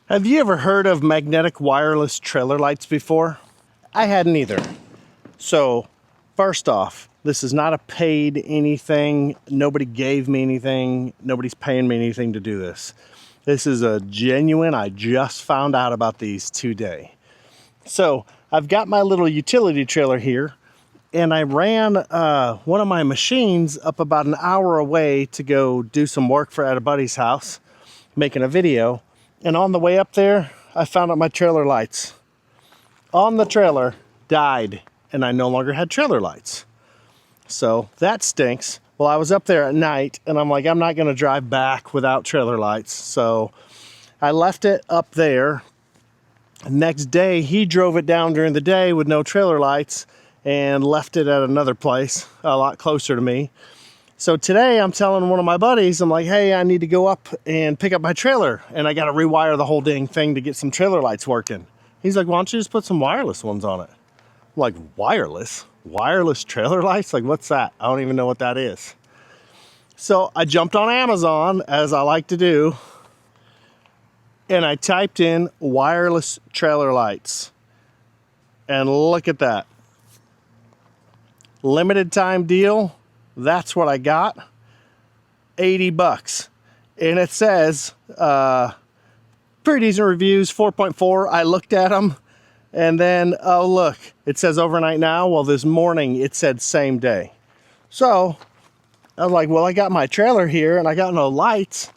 Have you ever heard of magnetic wireless trailer lights before? I hadn't either. So, first off, this is not a paid anything. Nobody gave me anything. Nobody's paying me anything to do this. This is a genuine, I just found out about these today. So, I've got my little utility trailer here, and I ran one of my machines up about an hour away to go do some work at a buddy's house, making a video. And on the way up there, I found out my trailer lights on the trailer died, and I no longer had trailer lights. So that stinks. Well, I was up there at night, and I'm like, I'm not going to drive back without trailer lights. So I left it up there. Next day, he drove it down during the day with no trailer lights and left it at another place a lot closer to me. So today I'm telling one of my buddies, I'm like, hey, I need to go up and pick up my trailer, and I got to rewire the whole dang thing to get some trailer lights working. He's like, why don't you just put some wireless ones on it? I'm like, wireless? Wireless trailer lights? Like, what's that? I don't even know what that is. So I jumped on Amazon, as I like to do, and I typed in wireless trailer lights. And look at that. Limited time deal. That's what I got. 80 bucks. And it says, pretty decent reviews, 4.4. I looked at them, and then, oh look, it says overnight now. Well, this morning it said same day. So I was like, well, I got my trailer here and I got no lights.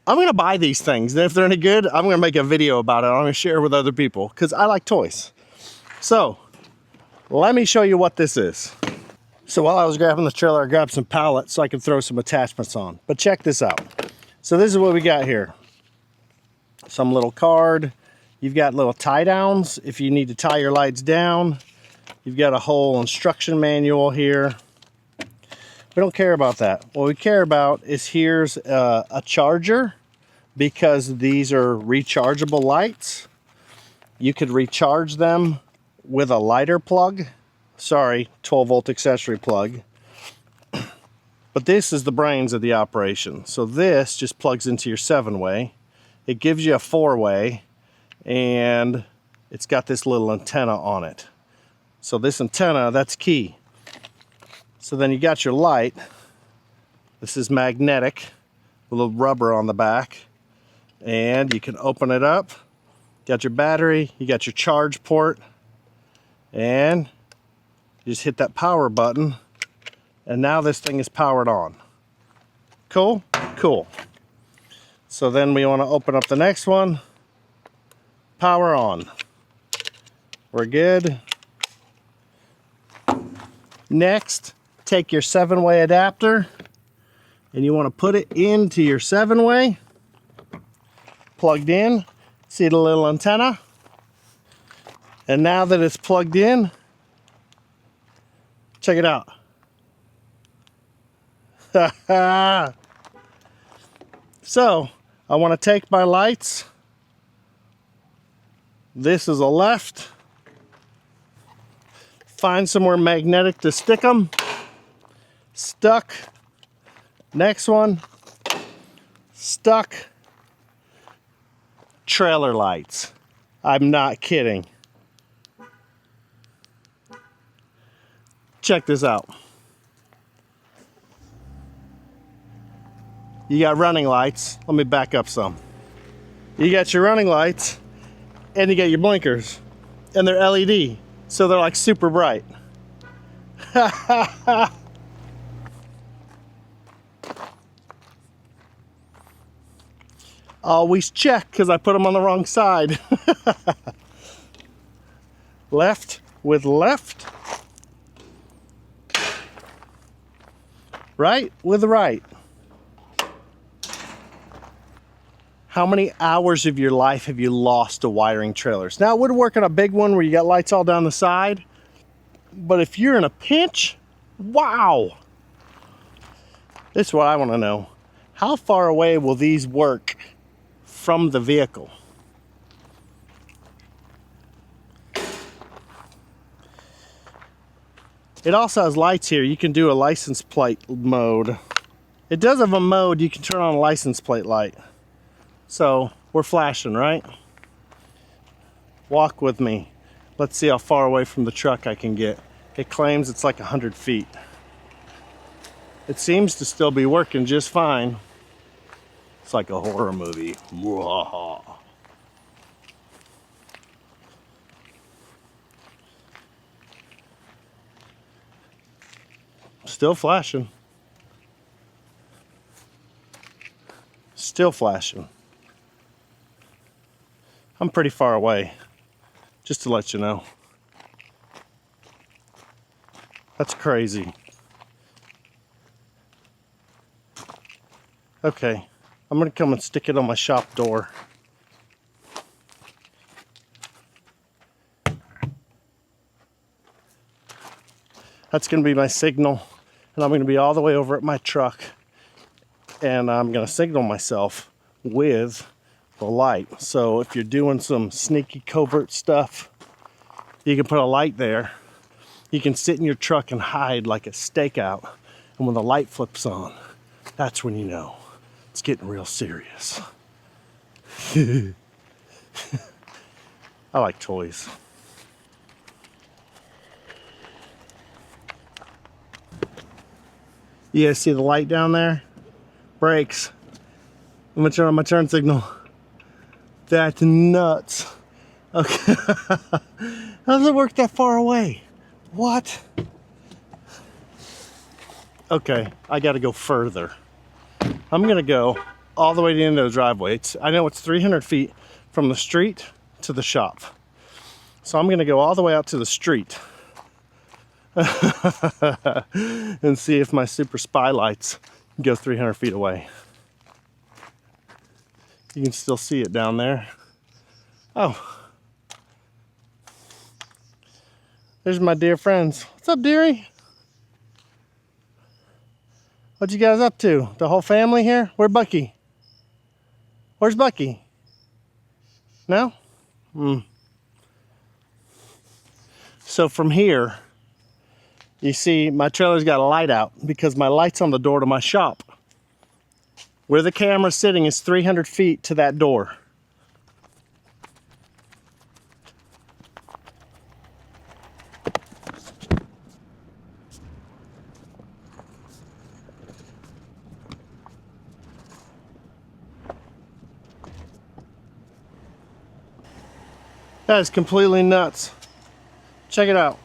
I'm gonna buy these things. And if they're any good, I'm gonna make a video about it. I'm gonna share it with other people because I like toys. So let me show you what this is. So while I was grabbing the trailer, I grabbed some pallets so I could throw some attachments on. But check this out. So this is what we got here. Some little card. You've got little tie downs if you need to tie your lights down. You've got a whole instruction manual here. We don't care about that. What we care about is here's a charger, because these are rechargeable lights. You could recharge them with a lighter plug. Sorry, 12 volt accessory plug. But this is the brains of the operation. So this just plugs into your 7-way. It gives you a 4-way, and it's got this little antenna on it. So this antenna, that's key. So then you got your light. This is magnetic with a little rubber on the back. And you can open it up. Got your battery, you got your charge port, and you just hit that power button, and now this thing is powered on. Cool? Cool. So then we want to open up the next one. Power on. We're good. Next, take your 7-way adapter, and you want to put it into your 7-way. Plugged in. See the little antenna? And now that it's plugged in, check it out. So, I want to take my lights. This is a left. Find somewhere magnetic to stick them. Stuck. Next one. Stuck. Trailer lights. I'm not kidding. Check this out. You got running lights. Let me back up some. You got your running lights, and you got your blinkers, and they're LED, so they're like super bright. Always check, because I put them on the wrong side. Left with left. Right with right. How many hours of your life have you lost to wiring trailers? Now, it would work on a big one where you got lights all down the side, but if you're in a pinch, wow. This is what I want to know. How far away will these work from the vehicle? It also has lights here. You can do a license plate mode. It does have a mode you can turn on a license plate light. So We're flashing, right? Walk with me. Let's see how far away from the truck I can get. It claims it's like 100 feet. It seems to still be working just fine. It's like a horror movie. Still flashing. Still flashing. I'm pretty far away, just to let you know. That's crazy. Okay, I'm gonna come and stick it on my shop door. That's gonna be my signal, and I'm gonna be all the way over at my truck, and I'm gonna signal myself with the light. So if you're doing some sneaky covert stuff, you can put a light there. You can sit in your truck and hide like a stakeout, and when the light flips on, that's when you know it's getting real serious. I like toys. You guys see the light down there? Brakes. I'm gonna turn on my turn signal. That's nuts. Okay. How does it work that far away? What? Okay, I gotta go further. I'm gonna go all the way to the end of the driveway. I know it's 300 feet from the street to the shop. So I'm gonna go all the way out to the street and see if my super spy lights go 300 feet away. You can still see it down there. Oh. There's my dear friends. What's up, dearie? What you guys up to? The whole family here? Where's Bucky? Where's Bucky? No? So from here, you see my trailer's got a light out because my light's on the door to my shop. Where the camera's sitting is 300 feet to that door. That is completely nuts. Check it out.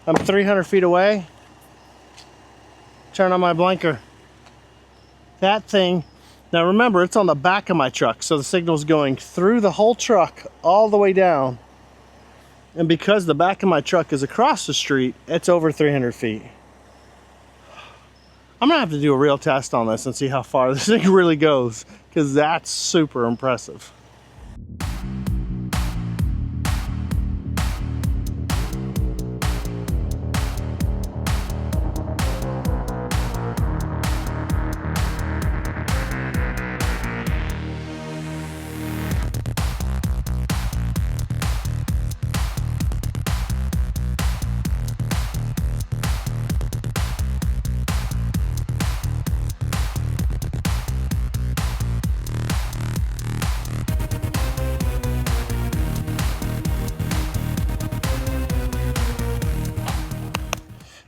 I'm 300 feet away. Turn on my blinker. That thing, now remember, it's on the back of my truck, so the signal's going through the whole truck all the way down. And because the back of my truck is across the street, it's over 300 feet. I'm gonna have to do a real test on this and see how far this thing really goes, because that's super impressive.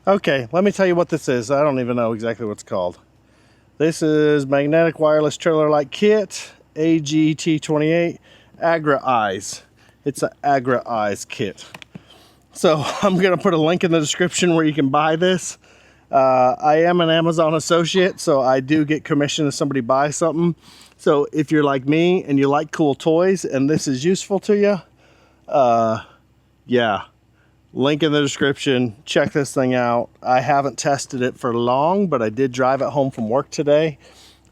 Okay, let me tell you what this is. I don't even know exactly what it's called. This is Magnetic Wireless Trailer Light Kit, AGT28, Agra Eyes. It's an Agra Eyes kit. So I'm gonna put a link in the description where you can buy this. I am an Amazon associate, so I do get commission if somebody buys something. So if you're like me and you like cool toys and this is useful to you, yeah. Link in the description. Check this thing out. I haven't tested it for long, but I did drive it home from work today.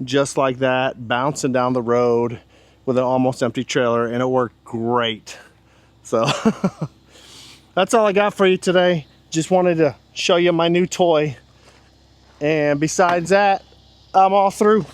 Just like that, bouncing down the road with an almost empty trailer, and it worked great. So that's all I got for you today. Just wanted to show you my new toy. And besides that, I'm all through.